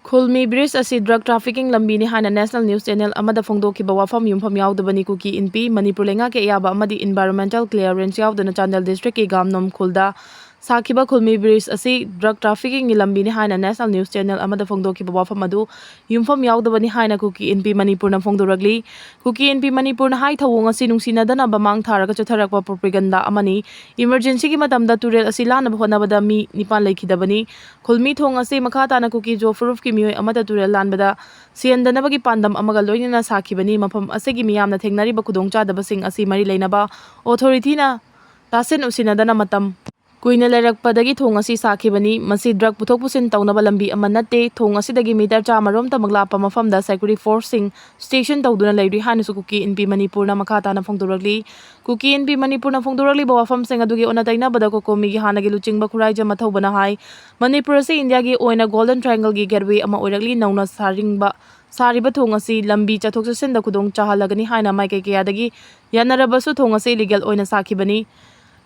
Khulmi Bridge asi drug trafficking lambi ni haina national news channel amada phongdokiba wafam yumpham yaudabani KUKI NP Manipur lenga ke yaba amadi environmental clearance yaudana Chandel district ke gamnom khulda Sakiba Khulmi Bridge asi drug trafficking ni lambi ni haina national news channel amada phongdokiba wafam adu yumpham yaudabani haina KUKI NP Manipur na phongdoragli KUKI NP Manipur na hai thawong asi nungsinadana bamang tharaga chotharakwa propaganda amani emergency ki matamda turel asi lana bhonabada mi nipan laikhidabani Khulmi thong asi makha tana KUKI jo proof ki mioi amada turel lanbada siendanabagi pandam amaga loinana sakhibani mafam asegi miyamna thengnariba khudongchadabasing asi mari leinaba authority na tasen usinadana matam kuina lerakpadagi thong asi sakhibani masi drug puthok pusin tawnaba lambi ama natte thong asidagi meter chamarom ta maglapa mafamda security force sing station tawduna leiri hanusu KUKI NP Manipur na makha tana phongdoragli KUKI NP Manipur na phongdoragli bawafam sing adugi onataina bada kokomi gi hanagi luchingba khuraija mathobana hai Manipur se India gi oina golden triangle gi gateway ama oiragli nauna sariba thong asi lambi chathok chasin da khudong chahalagani haina maike kayadagi yanarabasu thong asi illegal oina sakhibani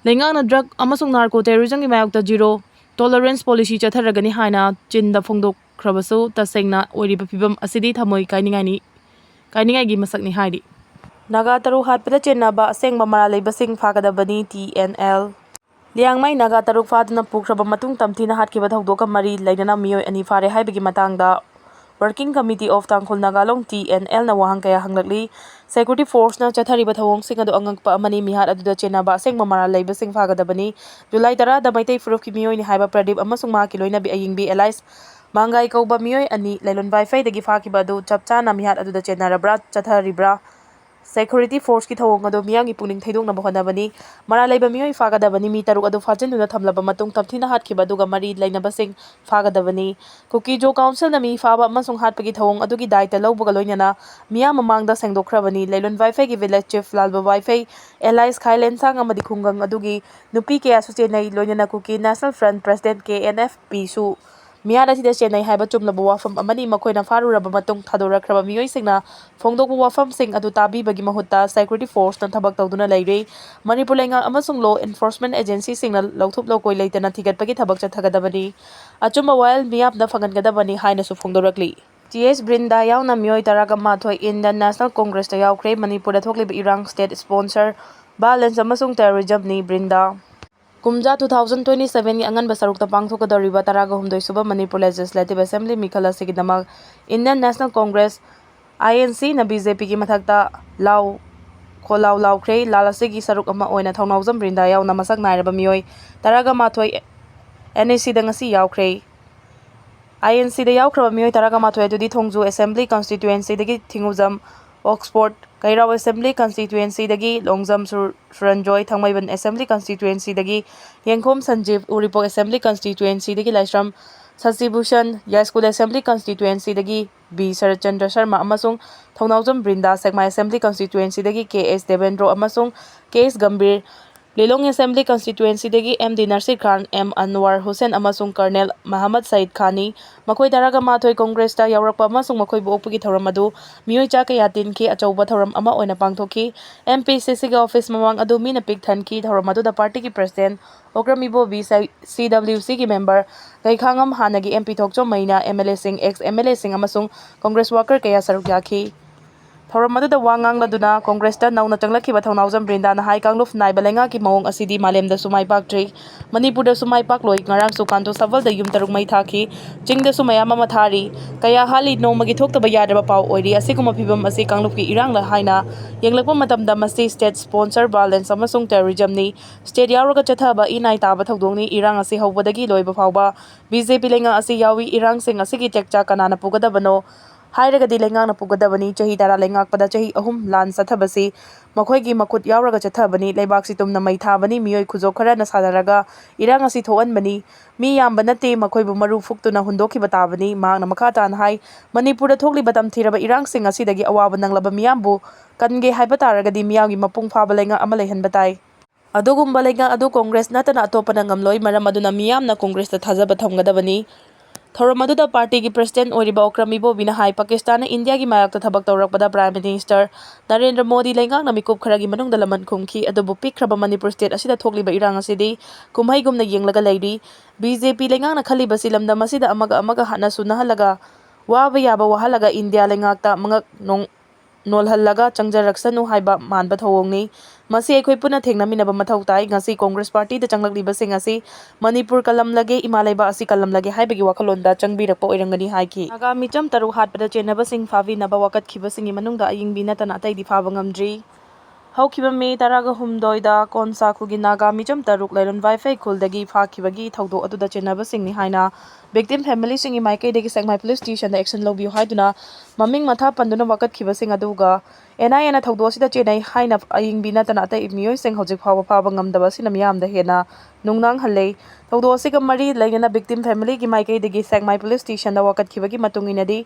Lengang drug amasung narco terrorism ki mayokta zero tolerance policy chatharagani haina chinda phongdok khrabasu tasengna oiriba phibam asidi thamoi kainingai gi masakni haidi naga taru hatpada chenaba asengba mara leibasing phagadabani TNL Liangmai naga taruk fadna pukraba matung tamthina hatkiba thawdoka mari lainana mioi ani fare haibagi matangda Working Committee of Tangkhul Nagalong TNL na wahang kaya hanglakli Security Force na chathariba thawong sing adu angangpa amani mihat aduda chenaba asengma mara leibasing phagadabani July 10 da maitai furuf ki mioi ni haiba Pradip amasung ma kiloina bi ayingbi Elias Mangai kauba mioi ani lailon wifi dagi phakiba adu chapcha na mihat aduda chenarabra chatharibra Security Force ki thawong adu miyangi puning thaidong na bohanabani mara leiba mioi phagadabani mi taruk adu phajenduna thamlaba matung tamthina hatkiba aduga mari lainabasing phagadabani KUKI Jo Council na mi phaba amasung hatpagi thawong adugi daita lawbaga loinana miyam mamangda sengdokhrabani lailon wifi ki village chief lalba wifi Elias Khailen sang amadi khungang adugi nupi ke asu chenai loinana KUKI National Front President KNFP su Miyada sida chenai haiba chumna wafam amani makoina faruraba matung thadorakraba mioi singna phongdokbu wafam sing adu tabi bagi mahutta security force na thabak tawduna leire Manipur lenga amasung law enforcement agency singna lawthup lokoi leitana thigatpagi thabak chathagadabani achumba while miyapna phangangadabani haina su phongdorakli TS BRINDA yauna mioi taraga mathoi Indian National Congress ta yaukre Manipur da thokliba Irang state sponsor balance amasung terrorism ni BRINDA Kumja 2027 ki angan basarukta pangthokadariba taraga humdoi suba Manipur Legislative Assembly mikhala sigidamag Indian National Congress INC na BJP ki mathakta kholaw laukre lalasigi saruk ama oina THOUNAOJAM BRINDA yauna masak nairaba mioi taraga mathoi NAC da ngasi yaukre INC da yaukraba mioi taraga mathoi adudi Thongju Assembly Constituency dagi Thingujam Oxford Kairao Assembly Constituency dagi Longjam Suranjoy Thangmaiban Assembly Constituency dagi Yengkhom Sanjeev Uripok Assembly Constituency dagi Laisram Sasibushan Yaskul Assembly Constituency dagi B Sarachandra Sharma amasung THOUNAOJAM BRINDA Sekmai Assembly Constituency dagi KS Devendro amasung KS Gambir Lilong Assembly Constituency dagi MD Narsir Khan M Anwar Hussain amasung Colonel Muhammad Said Khani makoi taraga mathoi Congress ta yaurakpa amasung makoi bu opagi thoram adu mioi cha kaya tinki achauba thoram ama oina pangthoki MPCC ga office mamang adu mina pik thanki thoram adu da party ki president Okramibo B CWC ki member Gaikhangam Hanagi MP Thokchom Maina MLA sing ex MLA sing amasung Congress worker kaya saruk yaki Thoram adu da wangang laduna Congress ta nauna changlakhiba THOUNAOJAM BRINDA na hai kangluf naibalenga ki mawong asidi malemda sumai paktre Manipur da sumai pakloi ngarang su kanto saval da yum taruk mai thaki chingda sumaya mama thari kaya hali nomagi thoktaba yadaba paw oiri asiguma phibam asi kangluf ki irang la haina yenglakpa matamda masi state sponsor violence amasung terrorism ni state yauraga chathaba inai taba thodong ni irang asi hawbadagi loiba phawba BJP lenga asi yawi irang sing asigi tekcha kanana pugadabano Hairagadi lengang na pugadabani chahi tara lengak pada chahi ahum lan sathabasi makhoigi makut yauraga chathabani leibak situm na mai thabani mioi khujok khara na sadaraga irang asi thoan bani mi yamba nate makhoibu maru fuktuna hundokhi batabani mang na makhatan hai Manipur da thokli batam thiraba irang sing asi dagi awaba nanglaba miyambu kange haiba taragadi miyangi mapung phaba lenga ama leihan batai adugumba lenga adu Congress natana atopana ngamloi maram aduna miyamna Congress ta thajaba thamgadabani Thoram aduda party ki president oriba Okramibo binahai Pakistan India ki mayak thabak tawrakpada Prime Minister Narendra Modi lengang na mikup kharagi manung dalaman khumki adubu pikraba Manipur state asida thokliba irang asidi kumhaigumna yenglaga leiri BJP lengang na khaliba silamda masida amaga hana sunahalaga वाबा याबा वाहलगा India लेंगाक्ता मंगक नोलहल्लगा चंगजरक्सनु हाइबा मानबा थौओंगनी मसी अखोई पुना थेंगनामिनबा मथौ ताई ngasi कांग्रेस पार्टी दा चंगलक्लिबसिंग asi मणिपुर कलमलगे इमालैबा asi कलमलगे हाइबगी वाखलोंदा चंगबिरकपा ओइरंगनी हाइकी नागा मिचम तरु हाटपदा चेनबसिंग फाविनबा वाकतखिबसिंगी मनुंगदा अयिंगबी नतना अतैदि फाबा ngamdri हौखिबा मे तरागा हुमदोइदा कोनसा खुगी नागा मिचम तरुक लैरन वाइफाई खुलदगी फाखिबगी थौदो अदुदा चेनबसिंगनी हाइना victim family singi maikaidagi Sengmai police station da action lobbiu haiduna maming matha panduna wakatkhibasing aduga NIA na thaudo asida chenai haina ayingbi natana ata imioi seng hojik phawa phaba ngamdaba sina miyamda hena nungnang hallei thaudo asiga mari lainana victim family gi maikaidagi Sengmai police station da wakatkhibagi matunginadi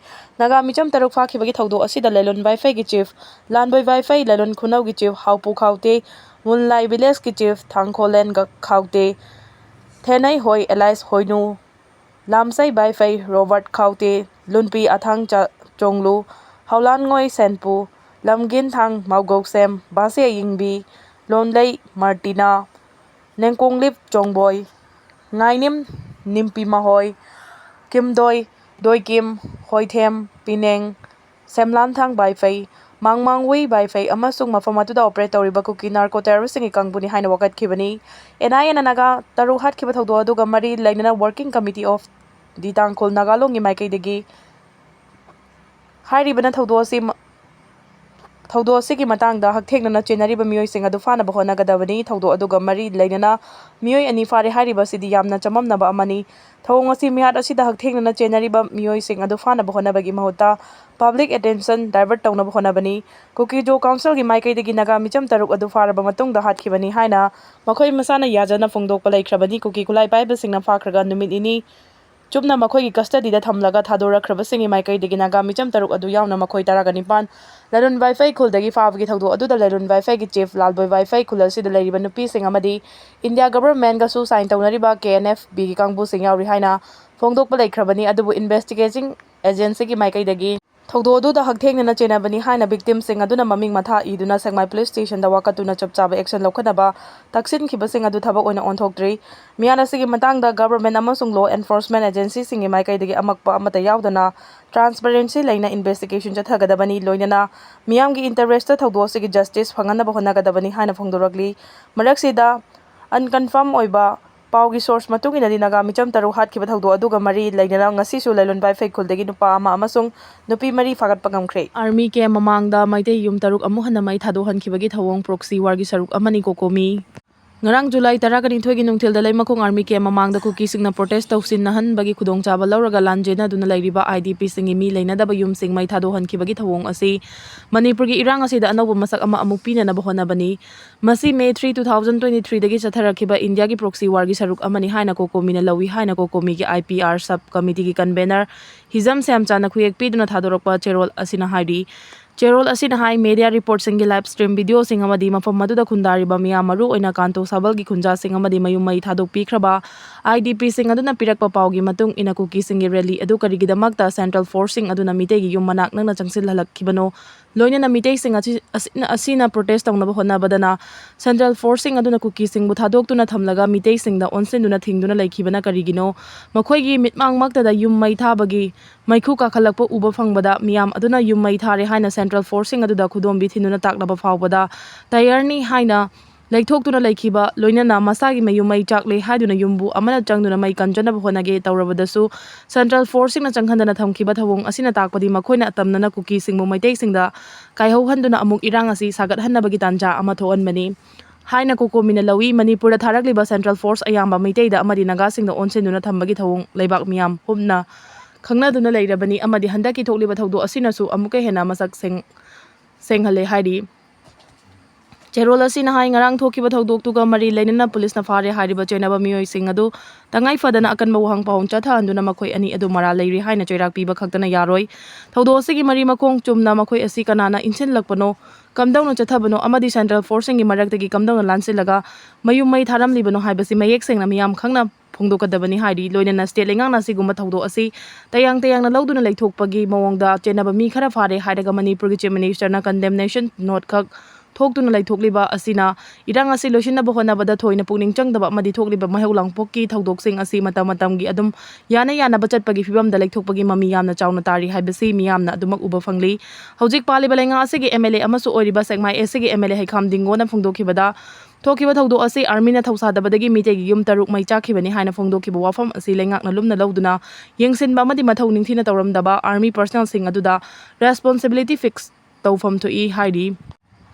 naga micham taruk fakhibagi thaudo asida lelon wifi gi chief lanboi wifi lelon khunau gi chief haupu khaute munlai village gi chief thangkholen ga khaute thenai hoi elias hoinu lamsai wifi Robert Khaute Lunpi Athang Chonglu Haulan Ngoi Senpu Lamgin Thang Maugok Sem Base Yingbi Lonlei Martina Nengkonglip Chongboy Ngainim Nimpi Mahoi Kim Doi Kim Hoithem Pineng Semlanthang Wifi Mangmangwi Wifi amasung mafam atuda operate tawriba KUKI narco terroristing ikangpuni haina wakatkhibani NIA na naga taru hatkhiba thaudo aduga mari lainana working committee of di tangkhol nagalong gi maikaidagi hairibana thaudo asigi matangda haktheknana chenariba mioi sing adu fana bahona gadabani thaudo aduga mari lainana mioi ani fare hairiba sidi yamna chamamnaba amani thawong asi mihat asida haktheknana chenariba mioi sing adu fana bahona bagi mahota public attention divert tawnaba honabani KUKI jo council gi maikaidagi naga micham taruk adu faraba matungda hatkibani haina makhoi masana yajana phongdokpa laikhrabani KUKI kulai paiba singna fakhraga numit ini chupna makhoi gi custody da thamlaga thadorakhrabasingi maikaidagi naga micham taruk adu yauna makhoi taraga nipan lalun wifi khuldagi faabgi thaudo adu da lalun wifi gi chief lalboi wifi khulasi da leriba nupi sing amadi India government ga su sign tawnariba KNFB gi kangbu sing yauri haina phongdokpa laikhrabani adubu investigating agency gi maikaidagi thaudo adu da haktheknana chenabani haina victim sing aduna maming matha iduna Sengmai police station da wakatuna chapchaba action lokhanaba taksin khibasing adu thabak oina onthokdri miyana sigi matangda government amasung law enforcement agency singi maikaidagi amakpa amata yaudana transparency laina investigation chathagadabani loinana miyamgi interest ta thaudo sigi justice phanganaba honagadabani haina phongdoragli maraksida unconfirmed oiba paugi source matungina di naga micham taru hatkhiba thaudo aduga mari lainana ngasi su lailon wifi khuldagi nupa ama amasung nupi mari fagat pagamkhre army ke mamangda maite yum taruk amu hana mai thado hankhibagi thawong proxy war gi saruk amani kokomi ngarang July 12 gi nungthil da laimakong army ke mamangda KUKI singna protest tawsin nahan bagi khudong chaba lauraga lanjena duna lairiba IDP singi mi laina da bayum sing mai thado hankhibagi thawong asi Manipur gi irang asi da anawba masak ama amuk pina na bahona bani masi May 3 2023 dagi chatharakhiba India gi proxy war gi saruk amani haina kokomi na lawi haina kokomi gi IPR sub committee gi convener Hizam Samchana khuyek pi duna thadorokpa cherol asina haidi Cherol asina hai media report singi live stream video sing amadi mafam maduda khundariba miya maru oina kanto sabal gi khunja sing amadi mayum mai thadok pikhraba IDP sing aduna pirakpa pawgi matung ina KUKI singi rally adu karigidamakta central forcing aduna mitei gi yum manak nangna changsil halakhibano loina na mitei sing asina protest tawnaba honabadana central forcing aduna KUKI sing bu thadok tuna thamlaga mitei sing da onsen duna thingduna laikhibana karigino makhoi gi mitmang makta da yum mai thabagi maikhu ka khalakpa uba phangbada miyam aduna yum mai thare haina central forcing aduda khudom bi thinuna taknaba phawbada tayarni haina laithokduna laikhiba loinana masagi mayum mai chakle haiduna yumbu amana changduna mai kanjanaba honage tawrabadasu central forcing na changhandana thamkhiba thawong asina takpadi makhoina atamnana KUKI singmu maitei singda kaihau handuna amuk irang asi sagat hannabagi tanja ama thoanmani haina kokomina lawi Manipur da tharakliba central force ayamba maitei da amadi naga singda onsenduna thambagi thawong leibak miyam humna khangnaduna leirabani amadi handaki thokliba thawdo asinasu amuka hena masak senghale haidi Cherol asina hai ngarang thokiba thodok tuga mari lainana police na fare hariba chenaba mioi sing adu tangai fadana akan mawhang pahong chatha anduna makhoi ani adu mara leiri haina choirak piba khaktana yaroi thodo asigi mari makong chumna makhoi asi kanana insin lakpano kamdawno chathabano amadi central forcing gi maraktagi kamdawno lansilaga mayum mai tharam libano haibasi mayek sengna miyam khangna phongdokadabani haidi loinana state lengangna sigumba thawdo asi tayang na lauduna leithokpagi mawongda chenaba mi khara fare hairaga Manipur gi chief minister na condemnation note khak थोक्तुना लैथोक्लिबा असिना इरांग असि लोइसिनबा होनाबदा थोइना पुनिंग चंगदबा अमदि थोक्लिबा महिौलांगपोक्की थौदोकसिंग असि मतमतमगी अदुम याना चटपगी फिबमदा लैथोकपगी mummy यामना चावना तारी हाइबसि मियामना अदुमक उबा फंगली हौजिक पालिबा लेंगा असिगी MLA अमसु ओइरिबा सेगमाई एसिगी MLA हैखाम दिंगोना फोंदोखिबदा थोकिबा थौदो असि आर्मीना थौसादबदगी मिटेगी yum तरुक मै चाखिबनि हाइना फोंदोखिबा वाफम असि लेंगाकना लुमना लौदुना यंगसिनबा अमदि मथौ निंथिना तौरमदबा army personnel सिंग अदुदा responsibility fix तौफम थोई हाइरी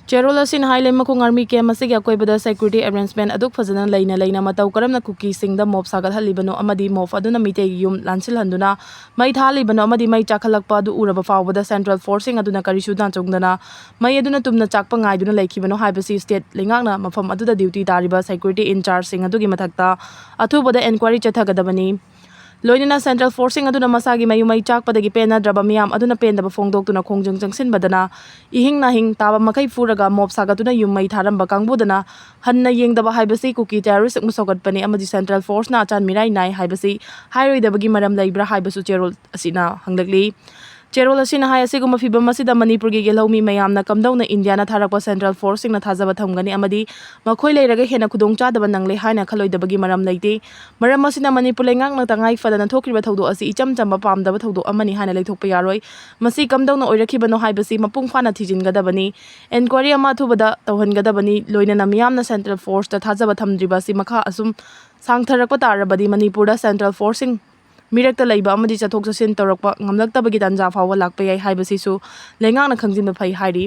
चेरोल असिन हाइले मखोंग army cam असिगी अकोइबदा security arrangement अदुक फजना लेना मतौ करमना कुकी सिंगदा मोब सागत हलिबनो अमदि मोब अदुना मिटेगी युम लांसिल हंदुना मै थालिबनो अमदि मै चाखलकपा अदु उरबा फावबदा सेंट्रल फोर्सिंग अदुना करिसु दाचोंदना मै अदुना तुमना चाकपा गाइदुना लेखिबनो हाइबसि स्टेट लेंगाकना मफम अदुदा ड्यूटी तारिबा सेक्यूरिटी इंचार्ज सिंग अदुगी मथक्ता अथुबदा एनक्वायरी चथगदबनी लोइनना सेंट्रल फोर्सिंग अदुना मसागी मयुमै चाकपदगी पेनाद्रबा मियाम अदुना पेनदबा फोंदोक्तुना खोंजंग जंगसिनबदना इहिंग नाहिंग ताबा मखै फुरगा मोब सागतुना युमै थारंबा कांगबुदना हन्ना येंगदबा हाइबसि कुकी टेररिस्ट मुसोगतपने अमदि सेंट्रल फोर्सना अचान मिराई नाय हाइबसि हाइरोइदबगी मरम लैब्रा हाइबसु चेरोल असिना हंगलकली चेरोल असिना हाय असिगुम फिबम असिदा मणिपुरगी गेलौमी मयामना कमदौना इंडियाना थारकपा सेंट्रल फोर्सिंगना थाजबा थमगनी अमदि मखोइ लेरगा हेना खुदोंग चादबा नंगले हाइना खलोइदबगी मरम लैते मरम असिना मणिपुर लेंगाकना तंगाई फदना थोक्रिबा थौदो असि इचम चंबा पामदबा थौदो अमनि हाइना लेथोकपा यारोइ मसि कमदौना ओइरखिबनो हाइबसि मपुंग फाना थिजिनगदबनी एनक्वायरी अमा थुबदा तौहनगदबनी लोइनना मियामना सेंट्रल फोर्स ता थाजबा थमद्रिबासि मखा assume सांगथरकपा तारबदी मणिपुरदा central forcing मिरक्ता लैबा अमदि चथोक चसिन तौरकपा ngamlaktabagi tanja फावबा Lakpa याइ हाइबसिसु लेंगाकना खंजिनबा फै हाइरी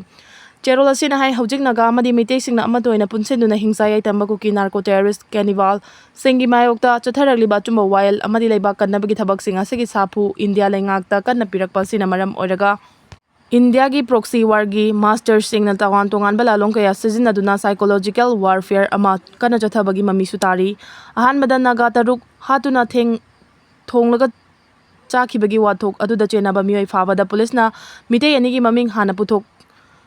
चेरोल असिना हाइ हौजिक नागा अमदि मिटेसिंगना अमतोइना पुनसिनदुना हिंसा याइतंबा कुकी नार्को टेररिस्ट कैनिबाल सिंगी मायोक्ता चथरगलिबा चुम्बा वायल अमदि लैबा कन्नबगी थबकसिंग असिगी साफु इंडिया लेंगाकता कन्ना पिरकपा सिना मरम ओइरगा इंडिया की प्रॉक्सी वार की मास्टर सिंगना तवान तोंगान बलालों कया सिजिनदुना साइकोलॉजिकल वारफेयर अमा कन्ना चथबगी मम्मीसु तारी अहानबदा नागा तरुक हातुना थेंग थोंगलगा चाखिबगी वाथोक अदुदा चेनाबा मियोइ फाबदा पुलिसना मिटे अनिगी ममिंग हाना पुथोक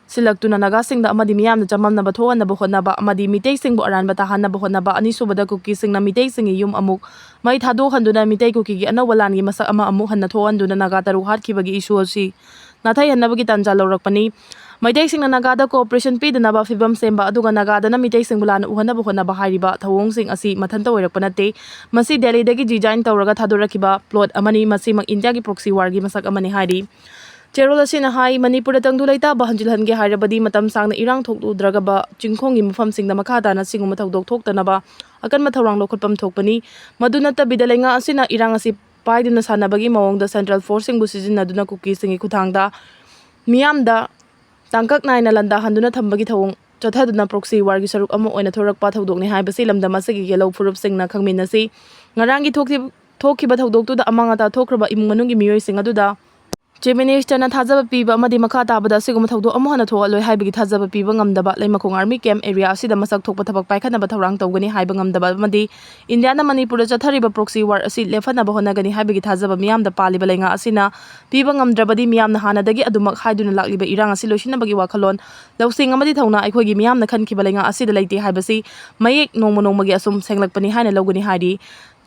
सिलक्तुना नागा सिंगदा अमदि मियामना चममनबा थोहनबा होनबा अमदि मिटे सिंगबु अरानबा ताहनबा होनबा अनिसुबदा कुकी सिंगना मिटे सिंगी युम अमुक मै थादो हंदुना मिटे कुकी अनौबा लानगी मसक अमा अमुक हन्ना थोहनदुना नागा तरु हाटखिबगी इशू असि नाथाय हन्नबगी तंजा लौरकपनी मैटे सिंगना नागादा कोऑपरेशन पीदनबा फिबम सेंबा अदुगा नागादना मिटे सिंगबुलान उहनबा होनबा हारिबा थवोंग सिंग असि मथनता ओइरकपा नते मसि दिल्लीदगी डिजाइन तौरगा थादोरखिबा प्लॉट अमनी मसि मक इंडिया की प्रॉक्सी वार की मसक अमनी हारी चेरोल असिना हाई मणिपुर तंगदु लैताबा हंजिलहनगे हाइरबदी मतम सांगना इरांग थोकलुद्रगबा चिंखोंगी मफमसिंगदा मखादाना सिंगुम थौदोक थोक्तनबा अकनमा थौरांग लोखटपम थोकपनी मदुनत्तबिदा लेंगा असिना इरांग असि पाइदुना सानबगी मवोंगदा सेंट्रल फोर्सिंग बु सिजिनदुना कुकी सिंगी खुथांगदा मियामदा तांकक नाइना लंदा हंदुना थंबगी थवोंग चथदुना प्रॉक्सी वार की सरुक अमा ओइना थोरकपा थौदोकने हाइबसि लमदम असिगी गेलौ फुरुप सिंगना खंगमिनसि ngaranggi थोखिबा थौदोकतुदा अमांगता थोक्रबा इमुंग मनुंगी मियोइ सिंग अदुदा चीफ मिनिस्टर थाजब पीब मखा ताबदा थौदो अमहन थोलोई हाइबगी थाजब पीब ngamdaba लेमखोंग आर्मी कैम्प एरिया असिदा मसक थोकपा थबक पाइखनबा थौरांग तौगनी हाइब ngamdaba अमदि इंडियाना मणिपुर चथरिबा प्रॉक्सी वार असि लेफनबा होनगनी हाइबगी थाजब मियामदा पालिबा लेंगा असिना पीब ngamद्रबदी मियामना हानदगी अदुमक हाइदुना लाक्लिबा इरांग असि लोइसिनबगी वाखलोन लौसिंग अमदि थौना अखोइगी मियामना खनखिबा लेंगा असिदा लेते हाइबसि मयेक नोंमगी असुम सेंगलकपनी हाइना लौगनी हाइरी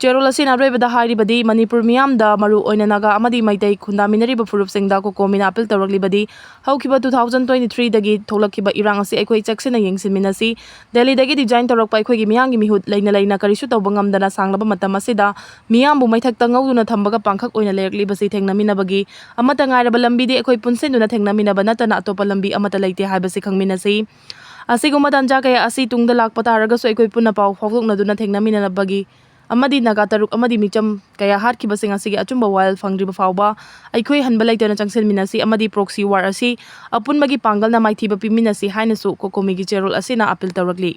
चेरोल असिना रोइबदा हाइरिबदी मणिपुर मियामदा मरु ओइना नागा अमदि मैतै खुंदामिनरिबा फुरुपसिंगदा कोकोमिना अपील तौरकलिबदी हौखिबा 2023 दगी थोलखिबा इरांग असि अखोइ चक्सिना येंगसिनमिनसि दिल्लीदगी डिजाइन तौरकपा अखोइगी मियांगी मिहुत लेना करिसु तौबा ngamdana सांगलबा मतम असिदा मियांबु मैथक्ता ngौदुना थंबगा पांखक ओइना लेरकलिबसि थेंगनमिनबगी अमता ngairaba लंबीदि अखोइ पुनसिनदुना थेंगनमिनबा नतना अतोपा लंबी अमता लेते हाइबसि खंगमिनसि असिगुमा तंजा कया असि तुंगदा लाकपा तारगसु अखोइ पुना पाउ फावदोकनदुना थेंगनमिनबगी अमदि नागा तरुक अमदि मिचम कया हाटखिबसिंग असिगी अचुंबा वायल फंगद्रिबा फावबा अखोइ हनबा लेतना चंगसिनमिनसि अमदि प्रॉक्सी वार असि अपुनबगी पांगलना माइथिबा पिमिनसि हाइनसु कोकोमीगी चेरोल असिना अपील तौरकली।